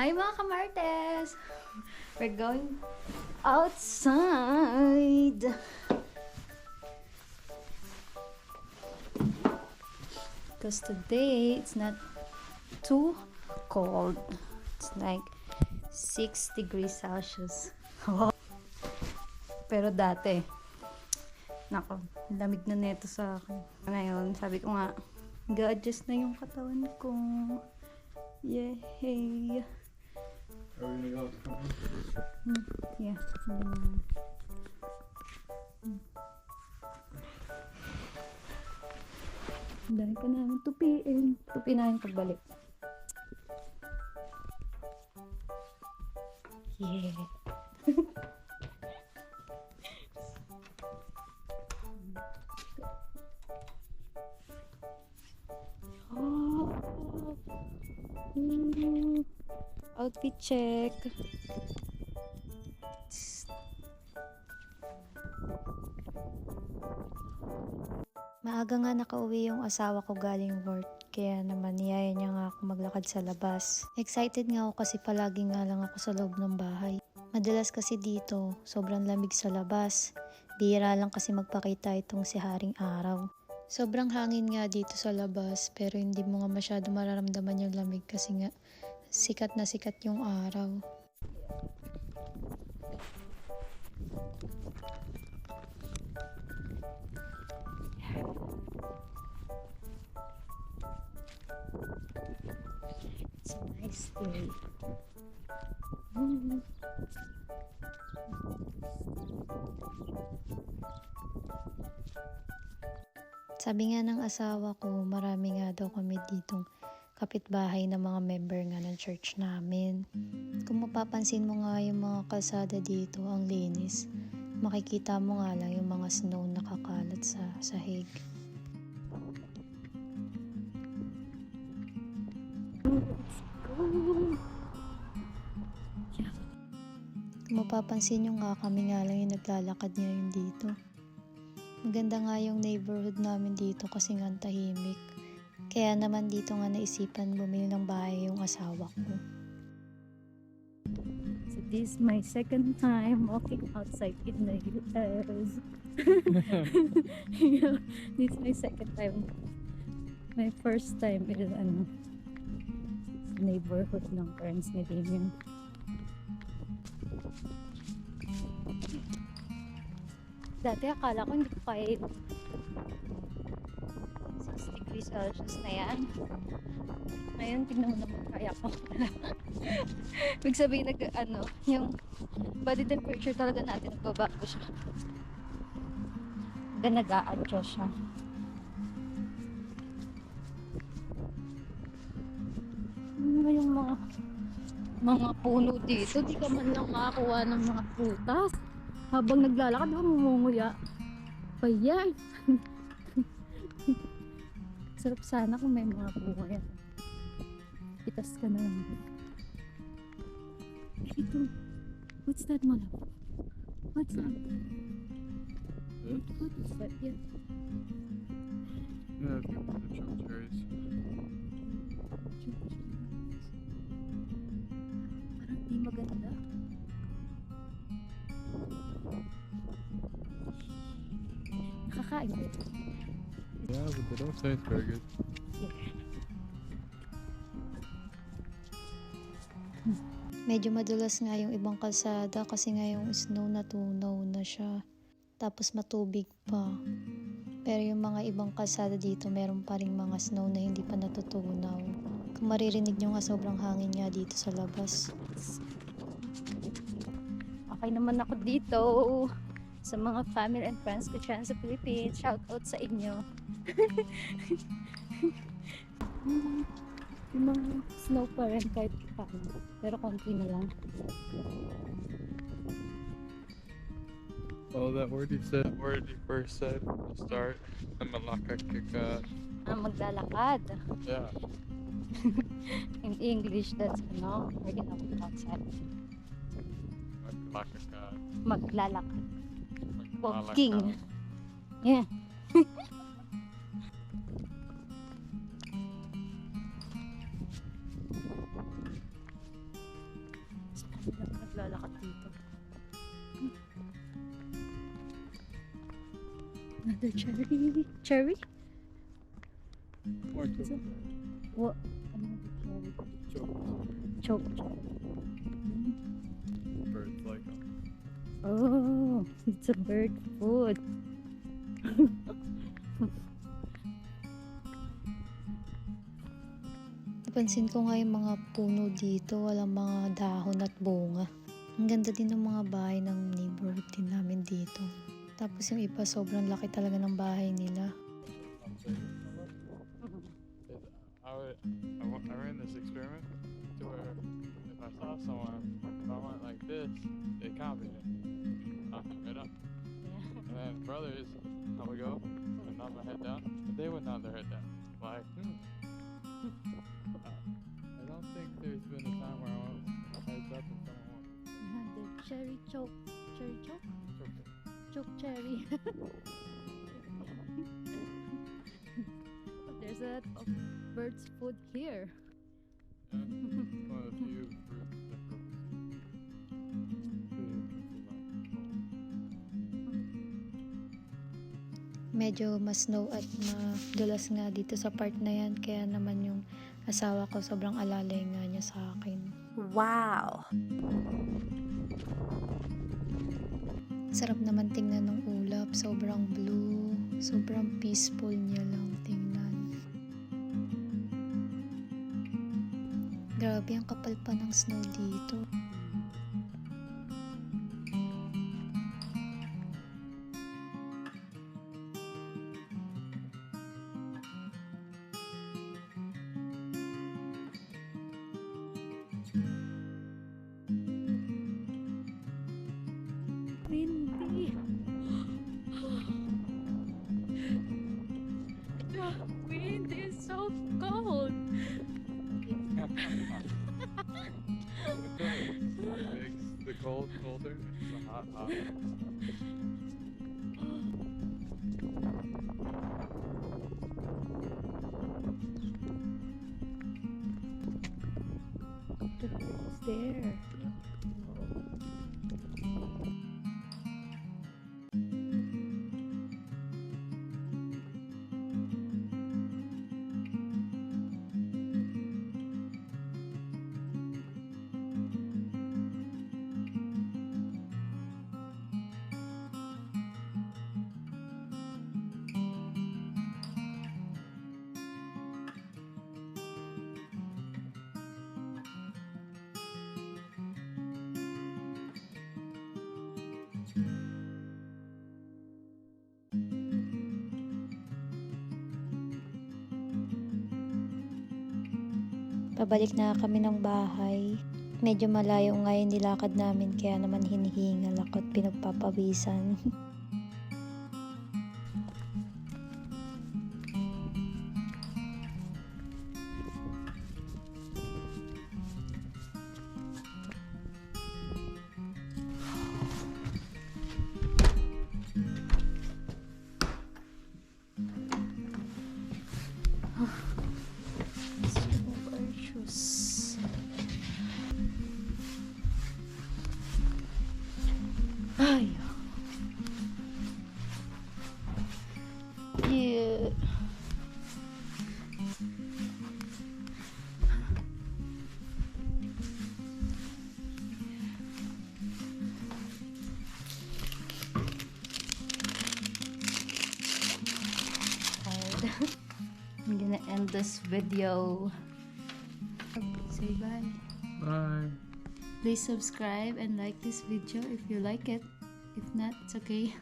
Hi mga kamartes! We're going outside! Because today, it's not too cold. It's like 6 degrees Celsius. Pero dati, nako, lamig na neto sa akin. Ngayon, sabi ko nga, ga-adjust na yung katawan ko. Yay! Are we gonna go? Yeah. Dahil ka namin tupiin. Tupi na yung pagbalik. Yeah. Oh. Outfit check. Maaga nga nakauwi yung asawa ko galing work. Kaya naman niyaya niya nga ako maglakad sa labas. Excited nga ako kasi palagi nga lang ako sa loob ng bahay. Madalas kasi dito, sobrang lamig sa labas. Bihira lang kasi magpakita itong si Haring Araw. Sobrang hangin nga dito sa labas pero hindi mo nga masyado mararamdaman yung lamig kasi nga sikat na sikat yung araw. It's a nice day. Sabi nga ng asawa ko, marami nga daw kami ditong kapitbahay na mga member nga ng church namin. Kung mapapansin mo nga yung mga kalsada dito, ang linis. Makikita mo nga lang yung mga snow nakakalat sa sahig. Let's go! Yeah. Kung mapapansin nyo nga, kami nga lang yung naglalakad ngayon dito. Maganda nga yung neighborhood namin dito kasi nga tahimik. Kaya naman dito nga naisipan bumili ng bahay yung asawa ko. So this is my second time walking outside in the US. Yeah, this is my second time. My first time is neighborhood ng parents ni Damien. Dati akala ko hindi ko kaya 6 degrees Celsius na yan. Ngayon, tignan mo naman kaya ko. Ibig sabihin, yung body temperature talaga natin nagbabago siya. Nag-a-adjust siya. Ano yung mga puno dito? Di ka man lang makakuha ng mga prutas. Habang naglalakad, mumunguya. Payay! Sarap sana kung may mga bunga yan. Itas ka na lang. Ito. What's that, Mala? What's that? What is that? Yeah. Yeah, the choke cherries. Parang di maganda. Nakakain ko ito. Yeah, but they don't taste very good. Medyo madulas nga yung ibang kalsada kasi nga yung snow natunaw na siya. Tapos matubig pa. Pero yung mga ibang kalsada dito meron pa ring mga snow na hindi pa natutunaw. Kung maririnig nyo nga sobrang hangin nga dito sa labas. Okay naman ako dito. Sa mga family and friends ko dyan sa Philippines. Shout out sa inyo. Yung mga snow pa rin kahit paano. Pero konti na lang. Oh, that word you first said to start, the Malakakika. Maglalakad. Yeah. In English, that's we're gonna walk outside. Malakaka. Maglalakad. Malaka. Walking. Yeah. Naglalakad dito. Another cherry. Cherry? More So, what? Another cherry. Choke. Birds like them. Oh, it's a bird food. Napansin ko nga yung mga puno dito, walang mga dahon at bunga. Ang ganda din ng mga bahay ng neighborhood din namin dito. Tapos yung iba, sobrang laki talaga ng bahay nila. I ran this experiment to where if I saw someone, if I went like this, they copied it. Knocked it right up. And then brothers, I would go and nod my head down, and they would nod their head down. Like, I don't think there's been a time where I went heads up and someone went. The cherry choke. Cherry choke? It's okay. Choke cherry. There's a bird's food here. Yeah, one of the few fruits that grows. Medyo mas snow at madulas nga dito sa part na yan. Kaya naman yung asawa ko sobrang alalay nga niya sa akin. Wow! Sarap naman tingnan ng ulap. Sobrang blue. Sobrang peaceful niya lang tingnan. Grabe ang kapal pa ng snow dito. Windy. The wind is so cold. It makes the cold colder and the hot hotter. The bird is there. Pabalik na kami ng bahay. Medyo malayo nga yung nilakad namin kaya naman hinihingal ako at pinagpapawisan. Ay. Yeah. I'm gonna end this video. Say bye. Bye. Please subscribe and like this video if you like it. If not, it's okay.